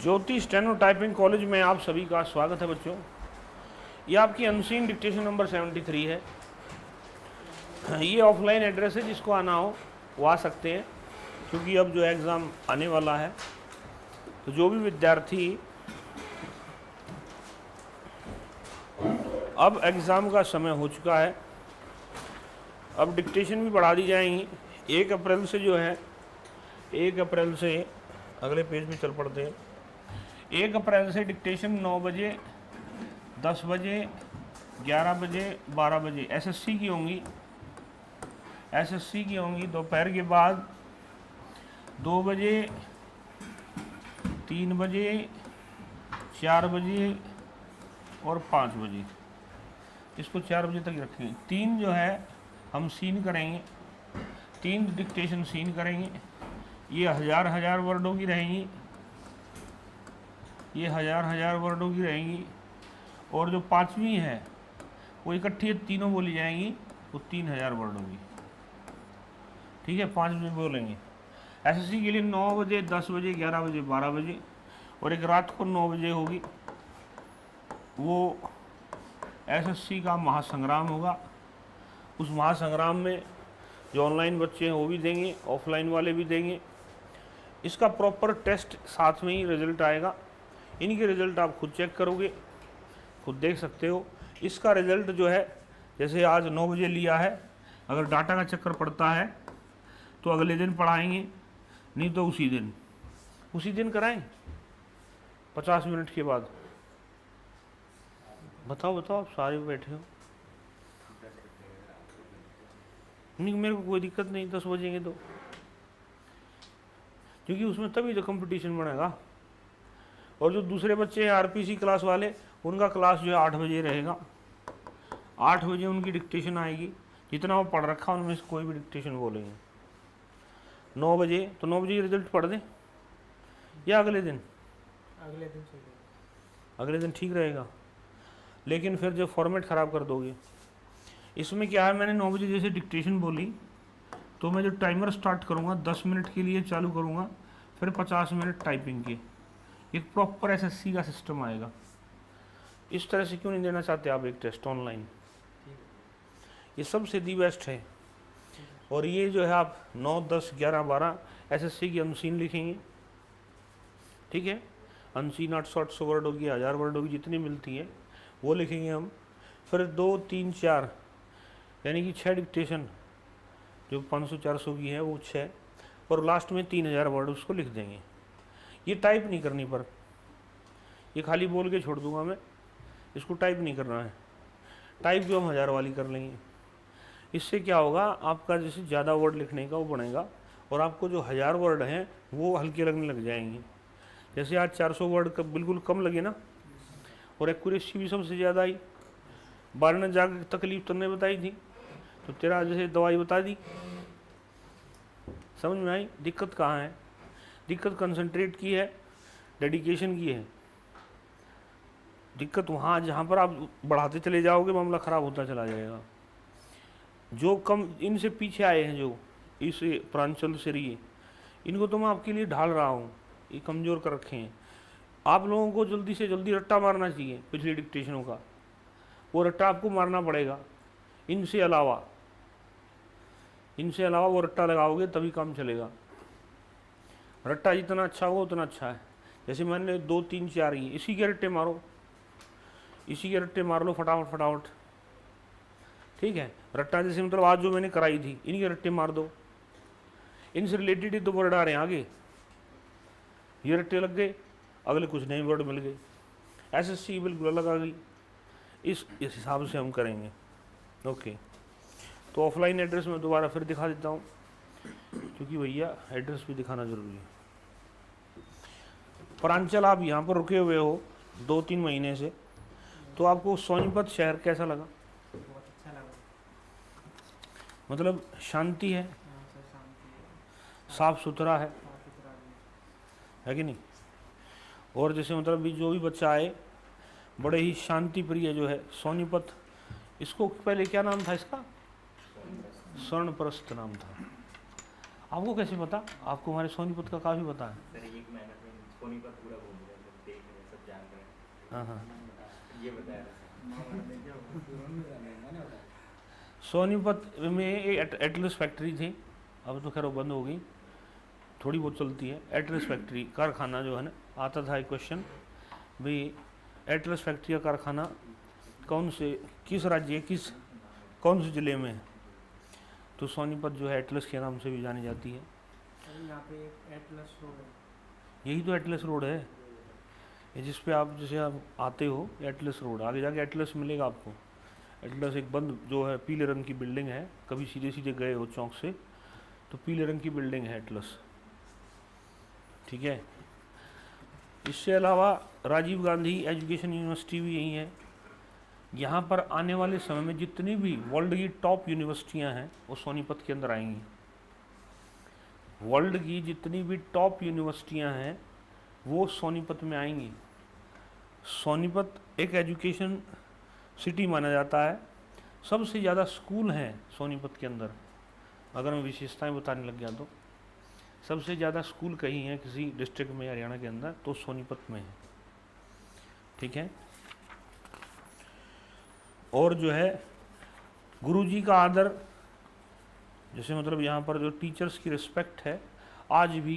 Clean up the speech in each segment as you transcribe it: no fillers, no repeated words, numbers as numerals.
ज्योति steno typing college में आप सभी का स्वागत है बच्चों। ये आपकी अनसीन डिक्टेशन नंबर 73 है। ये ऑफलाइन एड्रेस है, जिसको आना हो वो आ सकते हैं, क्योंकि अब जो एग्ज़ाम आने वाला है तो जो भी विद्यार्थी अब एग्ज़ाम का समय हो चुका है, अब डिक्टेशन भी बढ़ा दी जाएंगी 1 अप्रैल से। जो है 1 अप्रैल से अगले पेज पे चल पड़ते हैं। 1 अप्रैल से डिक्टेशन 9 बजे, 10 बजे, 11 बजे, 12 बजे एसएससी की होंगी। दोपहर के बाद 2 बजे, 3 बजे, 4 बजे और 5 बजे। इसको 4 बजे तक रखेंगे। 3 जो है हम सीन करेंगे, 3 डिक्टेशन सीन करेंगे। ये हज़ार वर्डों की रहेंगी, ये हज़ार वर्डों की रहेंगी। और जो 5वीं है वो इकट्ठी तीनों बोली जाएंगी, वो 3000 वर्डों की। ठीक है, 5 बजे बोलेंगे। एसएससी के लिए 9 बजे, 10 बजे, 11 बजे, 12 बजे, और एक रात को 9 बजे होगी। वो एसएससी का महासंग्राम होगा। उस महासंग्राम में जो ऑनलाइन बच्चे हैं वो भी देंगे, ऑफलाइन वाले भी देंगे। इसका प्रॉपर टेस्ट साथ में ही रिजल्ट आएगा। इनके रिज़ल्ट आप खुद चेक करोगे, खुद देख सकते हो। इसका रिज़ल्ट जो है, जैसे आज 9 बजे लिया है, अगर डाटा का चक्कर पड़ता है तो अगले दिन पढ़ाएंगे, नहीं तो उसी दिन कराएं 50 मिनट के बाद। बताओ आप सारे बैठे हो। नहीं, मेरे को कोई दिक्कत नहीं, 10 बजेंगे तो, क्योंकि उसमें तभी तो कंपटीशन बनेगा। और जो दूसरे बच्चे हैं आरपीसी क्लास वाले, उनका क्लास जो है 8 बजे रहेगा। 8 बजे उनकी डिक्टेशन आएगी। जितना वो पढ़ रखा उनमें से कोई भी डिक्टेशन बोलेंगे। 9 बजे तो 9 बजे रिजल्ट पढ़ दें या अगले दिन अगले दिन ठीक रहेगा। लेकिन फिर जो फॉर्मेट ख़राब कर दोगे। इसमें क्या है, मैंने 9 बजे जैसे डिक्टेशन बोली तो मैं जो टाइमर स्टार्ट करूँगा 10 मिनट के लिए चालू करूँगा, फिर 50 मिनट टाइपिंग के। एक प्रॉपर एसएससी का सिस्टम आएगा। इस तरह से क्यों नहीं देना चाहते आप एक टेस्ट ऑनलाइन? ये सबसे दी बेस्ट है। और ये जो है आप 9, 10, 11, 12 एसएससी की अनसीन लिखेंगे। ठीक है, अनसीन 800 वर्डों की, 1000 वर्डों की जितनी मिलती है वो लिखेंगे हम। फिर 2, 3, 4 यानी कि 6 डिक्टेशन, जो 500-400 की है वो 6, और लास्ट में 3000 वर्ड उसको लिख देंगे। ये टाइप नहीं करनी, पर ये खाली बोल के छोड़ दूंगा मैं, इसको टाइप नहीं करना है। टाइप जो हम 1000 वाली कर लेंगे। इससे क्या होगा, आपका जैसे ज़्यादा वर्ड लिखने का वो बनेगा, और आपको जो 1000 वर्ड हैं वो हल्के लगने लग जाएंगे। जैसे आज 400 वर्ड का बिल्कुल कम लगे ना, और एक्यूरेसी भी सबसे ज़्यादा आई। बार ने जाकर तकलीफ तुमने बताई थी, तो तेरा जैसे दवाई बता दी, समझ में आई दिक्कत कहाँ है। दिक्कत कंसंट्रेट की है, डेडिकेशन की है। दिक्कत वहाँ जहाँ पर आप बढ़ाते चले जाओगे मामला ख़राब होता चला जाएगा। जो कम इनसे पीछे आए हैं, जो इस प्रांचल से रही, इनको तो मैं आपके लिए ढाल रहा हूँ। ये कमज़ोर कर रखे हैं। आप लोगों को जल्दी से जल्दी रट्टा मारना चाहिए पिछली डिक्टेशनों का। वो रट्टा आपको मारना पड़ेगा। इनसे अलावा वो रट्टा लगाओगे तभी काम चलेगा। रट्टा जितना अच्छा हो उतना अच्छा है। जैसे मैंने 2, 3, 4 ही इसी के रट्टे मारो, इसी के रट्टे मार लो फटाफट। ठीक है, रट्टा जैसे मतलब आज जो मैंने कराई थी, इन्हीं के रट्टे मार दो। इनसे रिलेटेड ही तो वर्ड आ रहे हैं आगे, ये रट्टे लग गए, अगले कुछ नए वर्ड मिल गए, एसएससी बिल्कुल अलग आ गई। इस हिसाब से हम करेंगे। ओके, तो ऑफलाइन एड्रेस में दोबारा फिर दिखा देता हूँ, क्योंकि भैया एड्रेस भी दिखाना ज़रूरी है। प्रांचल आप यहाँ पर रुके हुए हो 2-3 महीने से, तो आपको सोनीपत शहर कैसा लगा? बहुत अच्छा लगा। मतलब शांति है, साफ सुथरा है कि नहीं? और जैसे मतलब भी जो भी बच्चा आए, बड़े ही शांति प्रिय जो है सोनीपत। इसको पहले क्या नाम था इसका? स्वर्णप्रस्थ नाम था। आपको कैसे पता? आपको हमारे सोनीपत का काफ़ी पता है। सर 1 महीना से सोनीपत पूरा घूम गया। हाँ हाँ। ये बताया सोनीपत में एक एटलस फैक्ट्री थी, अब तो खैर वो बंद हो गई, थोड़ी बहुत चलती है। एटलस फैक्ट्री कारखाना जो है ना, आता था एक क्वेश्चन भाई एटलस फैक्ट्री का कारखाना कौन से, किस राज्य, किस कौन से ज़िले में है? तो सोनीपत जो है एटलस के नाम से भी जानी जाती है। यहाँ पे एक एटलस रोड है। यही तो एटलस रोड है, ये जिस पे आप जैसे आप आते हो, एटलस रोड, आगे जाके एटलस मिलेगा आपको। एटलस एक बंद जो है पीले रंग की बिल्डिंग है, कभी सीधे सीधे गए हो चौक से तो पीले रंग की बिल्डिंग है एटलस, ठीक है। इससे अलावा राजीव गांधी एजुकेशन यूनिवर्सिटी भी यही है। यहाँ पर आने वाले समय में जितनी भी वर्ल्ड की टॉप यूनिवर्सिटियाँ हैं वो सोनीपत के अंदर आएंगी। वर्ल्ड की जितनी भी टॉप यूनिवर्सिटियाँ हैं वो सोनीपत में आएंगी। सोनीपत एक एजुकेशन सिटी माना जाता है, सबसे ज़्यादा स्कूल हैं सोनीपत के अंदर। अगर मैं विशेषताएं बताने लग गया तो सबसे ज़्यादा स्कूल कहीं हैं किसी डिस्ट्रिक्ट में हरियाणा के अंदर तो सोनीपत में है, ठीक है। और जो है गुरुजी का आदर, जैसे मतलब यहाँ पर जो टीचर्स की रिस्पेक्ट है आज भी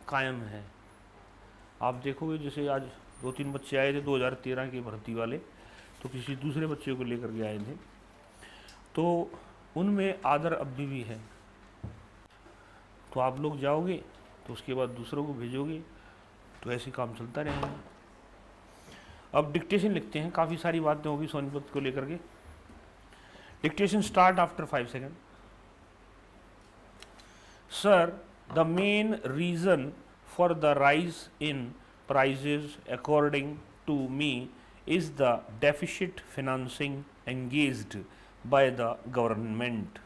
कायम है। आप देखोगे जैसे आज 2-3 बच्चे आए थे 2013 के भर्ती वाले, तो किसी दूसरे बच्चे को लेकर के आए थे, तो उनमें आदर अभी भी है। तो आप लोग जाओगे तो उसके बाद दूसरों को भेजोगे, तो ऐसे काम चलता रहेगा। अब डिक्टेशन लिखते हैं, काफ़ी सारी बातें होगी सोनीपत को लेकर के। Dictation start after 5 second. Sir, the main reason for the rise in prices according to me is the deficit financing engaged by the government.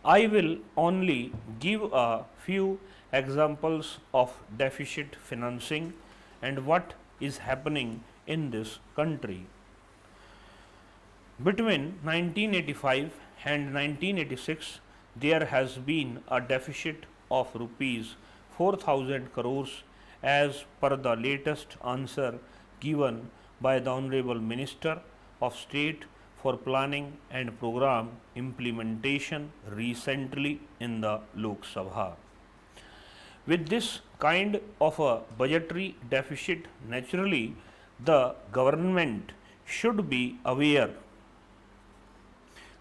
I will only give a few examples of deficit financing and what is happening in this country. Between 1985 and 1986, there has been a deficit of rupees 4,000 crores as per the latest answer given by the Honorable Minister of State for Planning and Program Implementation recently in the Lok Sabha. With this kind of a budgetary deficit, naturally the government should be aware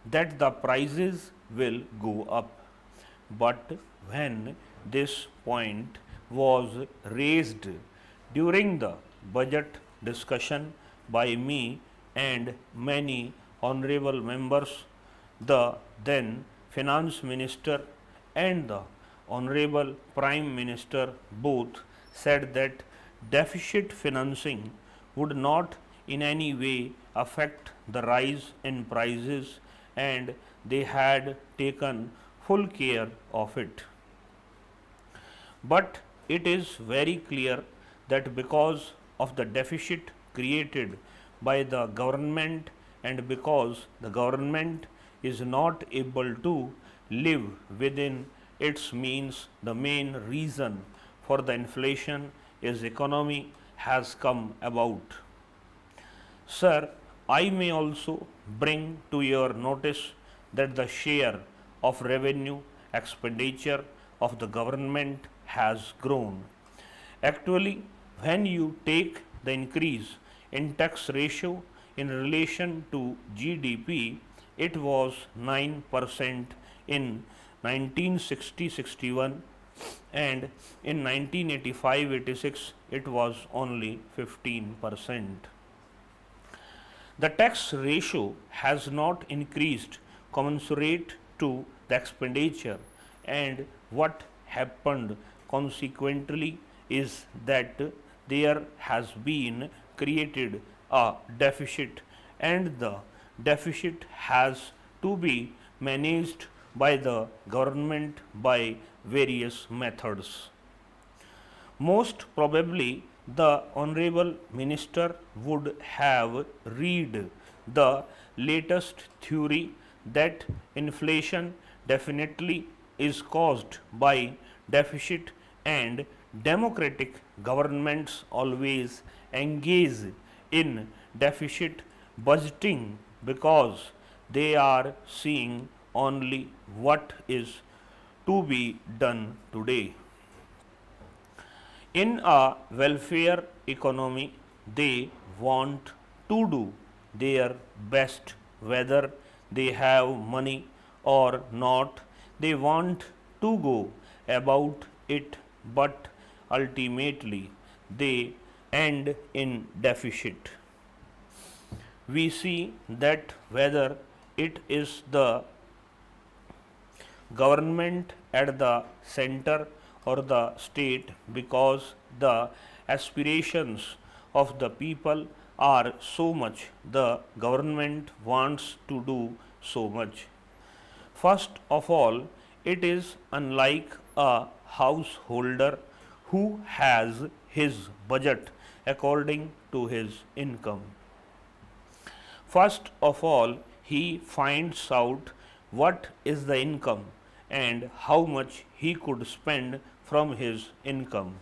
that the prices will go up. But when this point was raised during the budget discussion by me and many honorable members, the then finance minister and the honorable prime minister both said that deficit financing would not in any way affect the rise in prices and they had taken full care of it. But it is very clear that because of the deficit created by the government and because the government is not able to live within its means, the main reason for the inflation is economy has come about. Sir, I may also bring to your notice that the share of revenue expenditure of the government has grown. Actually, when you take the increase in tax ratio in relation to GDP, it was 9% in 1960-61 and in 1985-86 it was only 15%. The tax ratio has not increased commensurate to the expenditure, and what happened consequently is that there has been created a deficit and the deficit has to be managed by the government by various methods. Most probably the honorable minister would have read the latest theory that inflation definitely is caused by deficit and Democratic governments always engage in deficit budgeting because they are seeing only what is to be done today. In a welfare economy, they want to do their best whether they have money or not. They want to go about it, but ultimately they end in deficit. We see that whether it is the government at the center or the state, because the aspirations of the people are so much, the government wants to do so much. First of all, it is unlike a householder who has his budget according to his income. First of all, he finds out what is the income and how much he could spend from his income.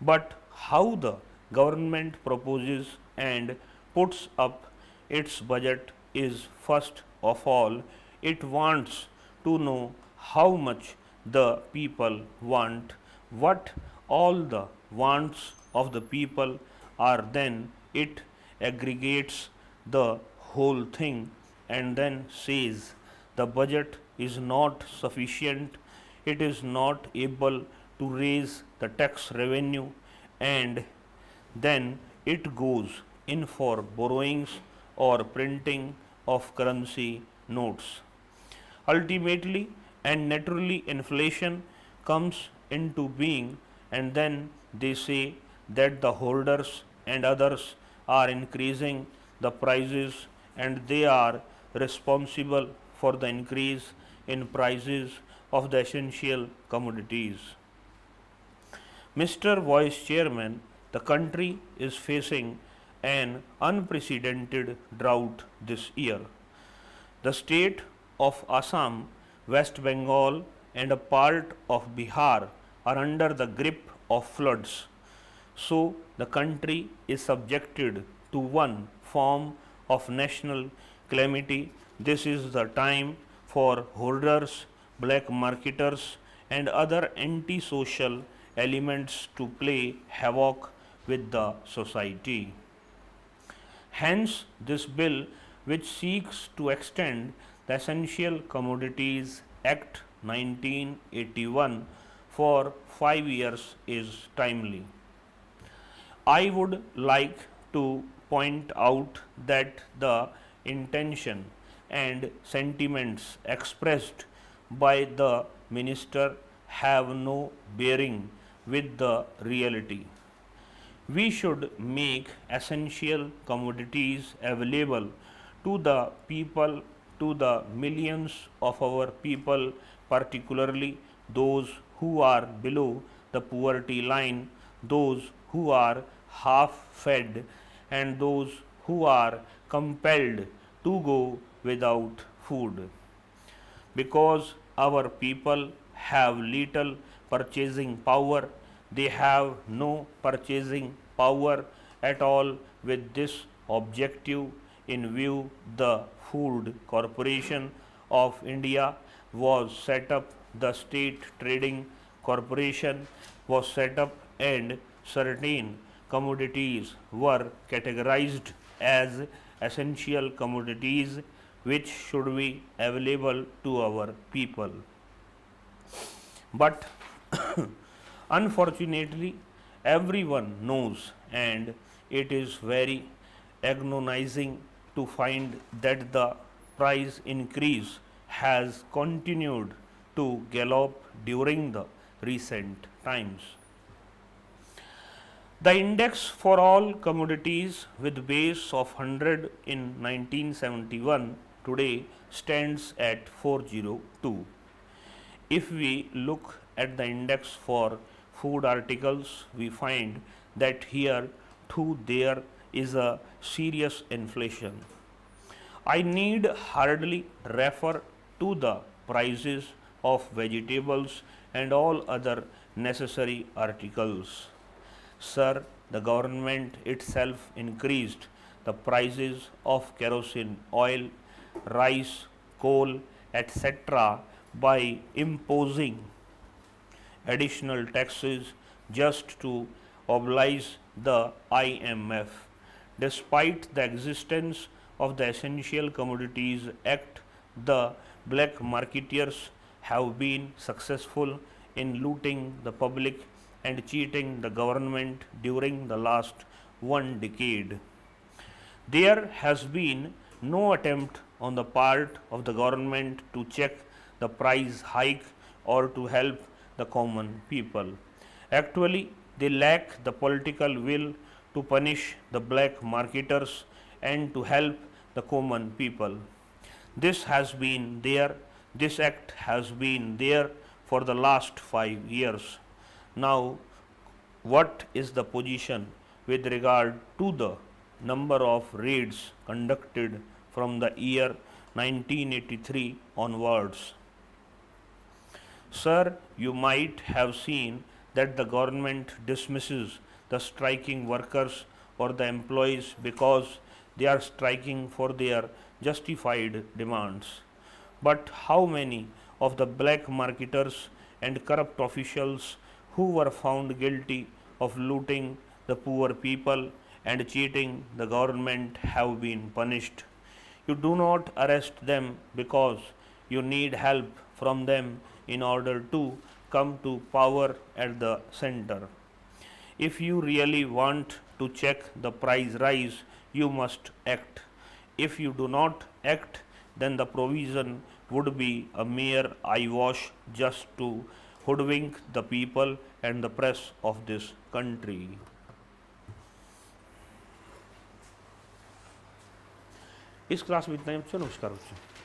But how the government proposes and puts up its budget is, first of all, it wants to know how much the people want, what all the wants of the people are, then it aggregates the whole thing and then says the budget is not sufficient, it is not able to raise the tax revenue, and then it goes in for borrowings or printing of currency notes. Ultimately and naturally, inflation comes into being, and then they say that the holders and others are increasing the prices and they are responsible for the increase in prices of the essential commodities. Mr. Vice Chairman, the country is facing an unprecedented drought this year. The state of Assam, West Bengal, and a part of Bihar are under the grip of floods. So, the country is subjected to one form of national calamity. This is the time for hoarders, black marketers, and other antisocial elements to play havoc with the society. Hence, this bill, which seeks to extend the Essential Commodities Act 1981 for 5 years, is timely. I would like to point out that the intention and sentiments expressed by the minister have no bearing with the reality. We should make essential commodities available to the people, to the millions of our people, particularly those who are below the poverty line, those who are half fed, and those who are compelled to go without food. Because our people have little purchasing power, they have no purchasing power at all. With this objective in view, the Food Corporation of India was set up, the State Trading Corporation was set up, and certain commodities were categorized as essential commodities which should be available to our people. But unfortunately, everyone knows, and it is very agonizing to find that the price increase has continued to gallop during the recent times. The index for all commodities with base of 100 in 1971 today stands at 402. If we look at the index for food articles, we find that here too there is a serious inflation. I need hardly refer to the prices of vegetables and all other necessary articles. Sir, the government itself increased the prices of kerosene oil, rice, coal, etc. by imposing additional taxes just to oblige the IMF. Despite the existence of the Essential Commodities Act, the black marketeers have been successful in looting the public and cheating the government during the last 1 decade. There has been no attempt on the part of the government to check the price hike or to help the common people. Actually, they lack the political will to punish the black marketers and to help the common people. This has been there, this act has been there for the last 5 years. Now, what is the position with regard to the number of raids conducted from the year 1983 onwards? Sir, you might have seen that the government dismisses the striking workers or the employees because they are striking for their justified demands. But how many of the black marketers and corrupt officials who were found guilty of looting the poor people and cheating the government have been punished? You do not arrest them because you need help from them in order to come to power at the center. If you really want to check the price rise, you must act. If you do not act, then the provision would be a mere eyewash just to hoodwink the people and the press of this country. इस class में इतना ही। नमस्कार बच्चों।